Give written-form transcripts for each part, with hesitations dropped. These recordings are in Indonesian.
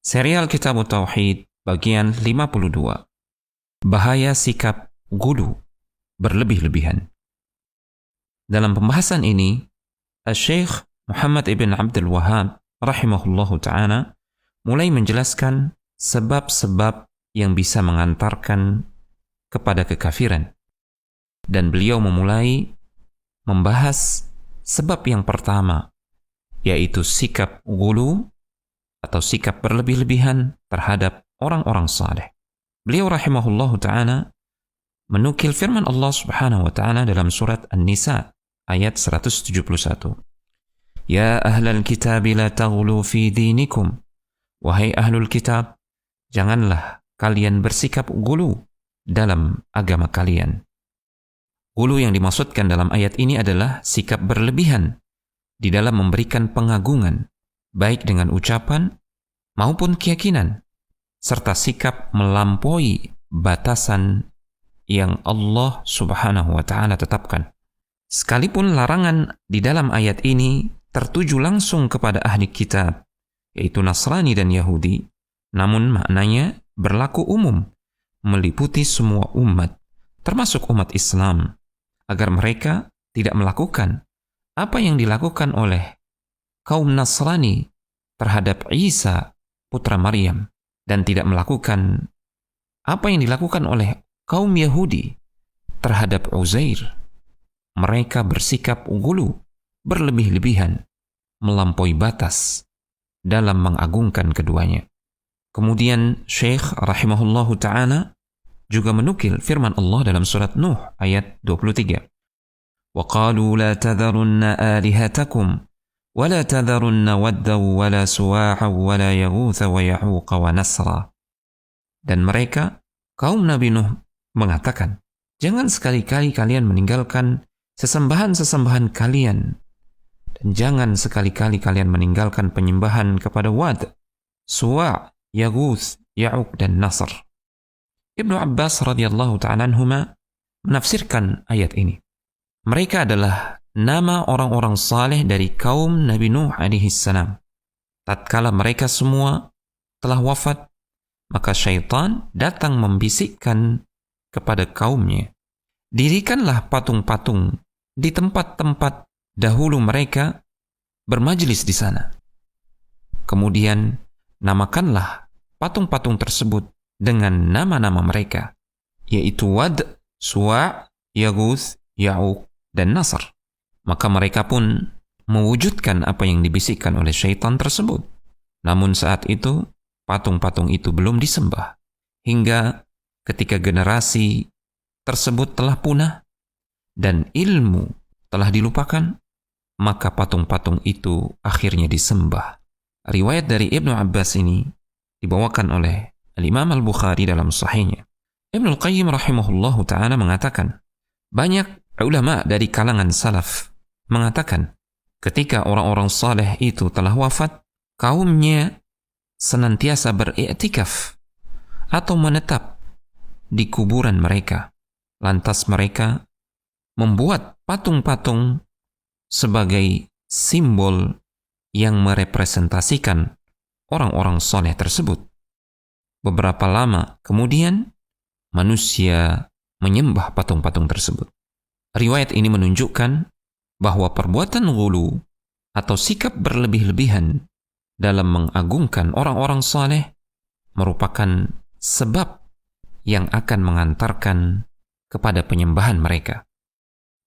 Serial Kitab Tauhid bagian 52. Bahaya sikap gulu berlebih-lebihan. Dalam pembahasan ini, Syekh Muhammad ibn Abdul Wahhab rahimahullahu ta'ala mulai menjelaskan sebab-sebab yang bisa mengantarkan kepada kekafiran. Dan beliau memulai membahas sebab yang pertama, yaitu sikap gulu atau sikap berlebih-lebihan terhadap orang-orang saleh. Beliau rahimahullahu ta'ala menukil firman Allah subhanahu wa ta'ala dalam surat An-Nisa ayat 171. Ya ahlal kitab la taghlu fi dinikum. Wahai ahlul kitab, janganlah kalian bersikap gulu dalam agama kalian. Gulu yang dimaksudkan dalam ayat ini adalah sikap berlebihan di dalam memberikan pengagungan, baik dengan ucapan maupun keyakinan, serta sikap melampaui batasan yang Allah subhanahu wa ta'ala tetapkan. Sekalipun larangan di dalam ayat ini tertuju langsung kepada ahli kitab, yaitu Nasrani dan Yahudi, namun maknanya berlaku umum, meliputi semua umat, termasuk umat Islam, agar mereka tidak melakukan apa yang dilakukan oleh kaum Nasrani terhadap Isa putra Maryam, dan tidak melakukan apa yang dilakukan oleh kaum Yahudi terhadap Uzair. Mereka bersikap gulu, berlebih-lebihan, melampaui batas dalam mengagungkan keduanya. Kemudian Syekh rahimahullahu ta'ala juga menukil firman Allah dalam surat Nuh ayat 23. وَقَالُوا لَا تَذَرُنَّ آلِهَتَكُمْ وَلَا تَذَرُنَّ وَدًّا وَلَا سُوَاعًا وَلَا يَغُوثَ وَيَعُوقَ وَنَسْرًا. Dan mereka, kaum Nabi Nuh, mengatakan, jangan sekali-kali kalian meninggalkan sesembahan-sesembahan kalian, dan jangan sekali-kali kalian meninggalkan penyembahan kepada Wad, Suwa', Yaguth, Ya'uq, dan Nasr. Ibnu Abbas radhiyallahu ta'ala anhuma menafsirkan ayat ini. Mereka adalah nama orang-orang saleh dari kaum Nabi Nuh alaihi salam. Tatkala mereka semua telah wafat, maka syaitan datang membisikkan kepada kaumnya, dirikanlah patung-patung di tempat-tempat dahulu mereka bermajlis di sana. Kemudian namakanlah patung-patung tersebut dengan nama-nama mereka, yaitu Wad, Suwa', Yaguth, Ya'uq, dan Nasr. Maka mereka pun mewujudkan apa yang dibisikkan oleh syaitan tersebut. Namun saat itu, patung-patung itu belum disembah. Hingga ketika generasi tersebut telah punah dan ilmu telah dilupakan, maka patung-patung itu akhirnya disembah. Riwayat dari Ibnu Abbas ini dibawakan oleh Al-Imam Al-Bukhari dalam sahihnya. Ibnu Al-Qayyim rahimahullahu ta'ala mengatakan, banyak ulama dari kalangan salaf mengatakan, ketika orang-orang saleh itu telah wafat, kaumnya senantiasa beriktikaf atau menetap di kuburan mereka. Lantas mereka membuat patung-patung sebagai simbol yang merepresentasikan orang-orang saleh tersebut. Beberapa lama kemudian, manusia menyembah patung-patung tersebut. Riwayat ini menunjukkan bahwa perbuatan ghulu atau sikap berlebih-lebihan dalam mengagungkan orang-orang saleh merupakan sebab yang akan mengantarkan kepada penyembahan mereka.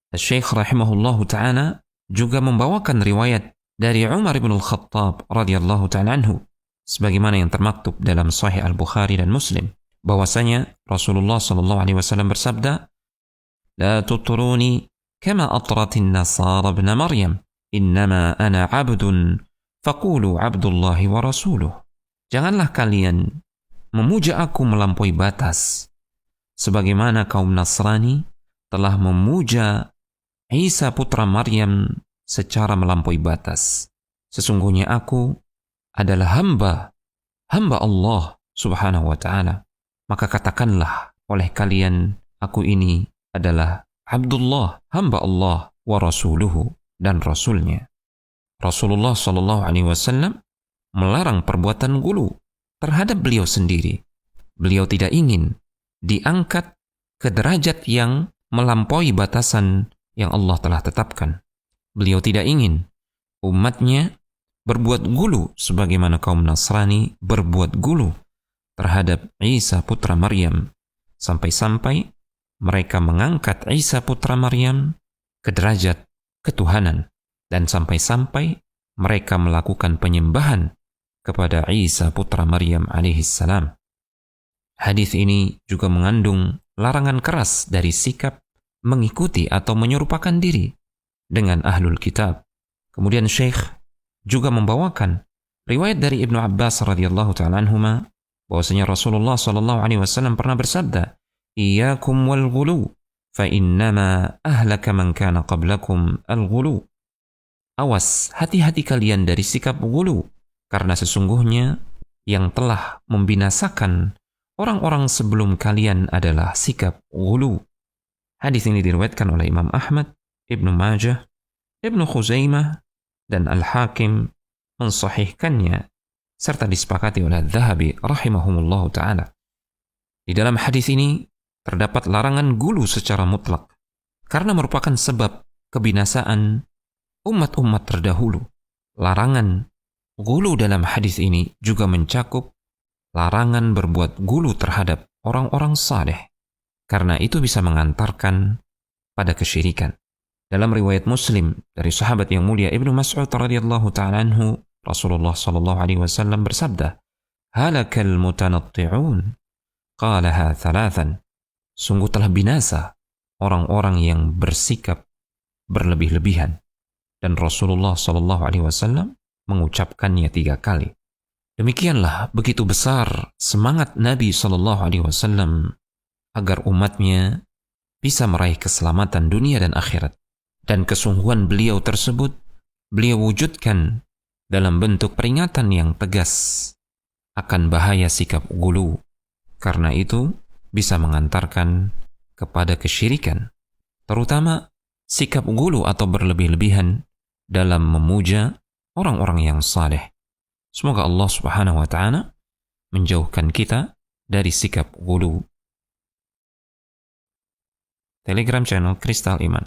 Syekh rahimahullahu ta'ala juga membawakan riwayat dari Umar ibn al-Khattab radhiyallahu ta'ala anhu, sebagaimana yang termaktub dalam Sahih Al-Bukhari dan Muslim, bahwasanya Rasulullah sallallahu alaihi wasallam bersabda, لا تطروني كما أطرت النصارى ابن مريم إنما أنا عبد فقولوا عبد الله ورسوله. Janganlah kalian memuja aku melampaui batas, sebagaimana kaum Nasrani telah memuja Isa putra Maryam secara melampaui batas. Sesungguhnya aku adalah hamba Allah subhanahu wa ta'ala. Maka katakanlah oleh kalian, aku ini adalah Abdullah, hamba Allah, wa rasuluhu, dan rasulnya. Rasulullah sallallahu alaihi wasallam melarang perbuatan gulu terhadap beliau sendiri. Beliau tidak ingin diangkat ke derajat yang melampaui batasan yang Allah telah tetapkan. Beliau tidak ingin umatnya berbuat gulu sebagaimana kaum Nasrani berbuat gulu terhadap Isa putra Maryam, sampai-sampai mereka mengangkat Isa putra Maryam ke derajat ketuhanan, dan sampai-sampai mereka melakukan penyembahan kepada Isa putra Maryam alaihissalam. Hadis ini juga mengandung larangan keras dari sikap mengikuti atau menyerupakan diri dengan ahlul kitab. Kemudian Syekh juga membawakan riwayat dari Ibnu Abbas radhiyallahu ta'ala anhuma bahwasanya Rasulullah sallallahu alaihi wasallam pernah bersabda, "Iyyakum wal ghulu, fa innama ahlaka man kana qablakum al-ghulu." Awas, hati-hati kalian dari sikap ghulu, karena sesungguhnya yang telah membinasakan orang-orang sebelum kalian adalah sikap ghulu. Hadis ini diriwayatkan oleh Imam Ahmad, Ibnu Majah, Ibnu Khuzaimah, dan Al-Hakim mensahihkannya, serta disepakati oleh Al-Dhahabi rahimahumullahu ta'ala. Di dalam hadis ini terdapat larangan ghulu secara mutlak, karena merupakan sebab kebinasaan umat-umat terdahulu. Larangan ghulu dalam hadis ini juga mencakup larangan berbuat ghulu terhadap orang-orang saleh, karena itu bisa mengantarkan pada kesyirikan. Dalam riwayat Muslim dari sahabat yang mulia Ibnu Mas'ud radhiyallahu ta'ala anhu, Rasulullah sallallahu alaihi wasallam bersabda, "Halakal mutanatti'un." Qalaha thalathan. Sungguh telah binasa orang-orang yang bersikap berlebih-lebihan. Dan Rasulullah sallallahu alaihi wasallam mengucapkannya 3 kali. Demikianlah begitu besar semangat Nabi sallallahu alaihi wasallam agar umatnya bisa meraih keselamatan dunia dan akhirat. Dan kesungguhan beliau tersebut beliau wujudkan dalam bentuk peringatan yang tegas akan bahaya sikap ghulu. Karena itu bisa mengantarkan kepada kesyirikan, terutama sikap ghulu atau berlebih-lebihan dalam memuja orang-orang yang saleh. Semoga Allah Subhanahu wa ta'ala menjauhkan kita dari sikap ghulu. Telegram channel Kristal Iman.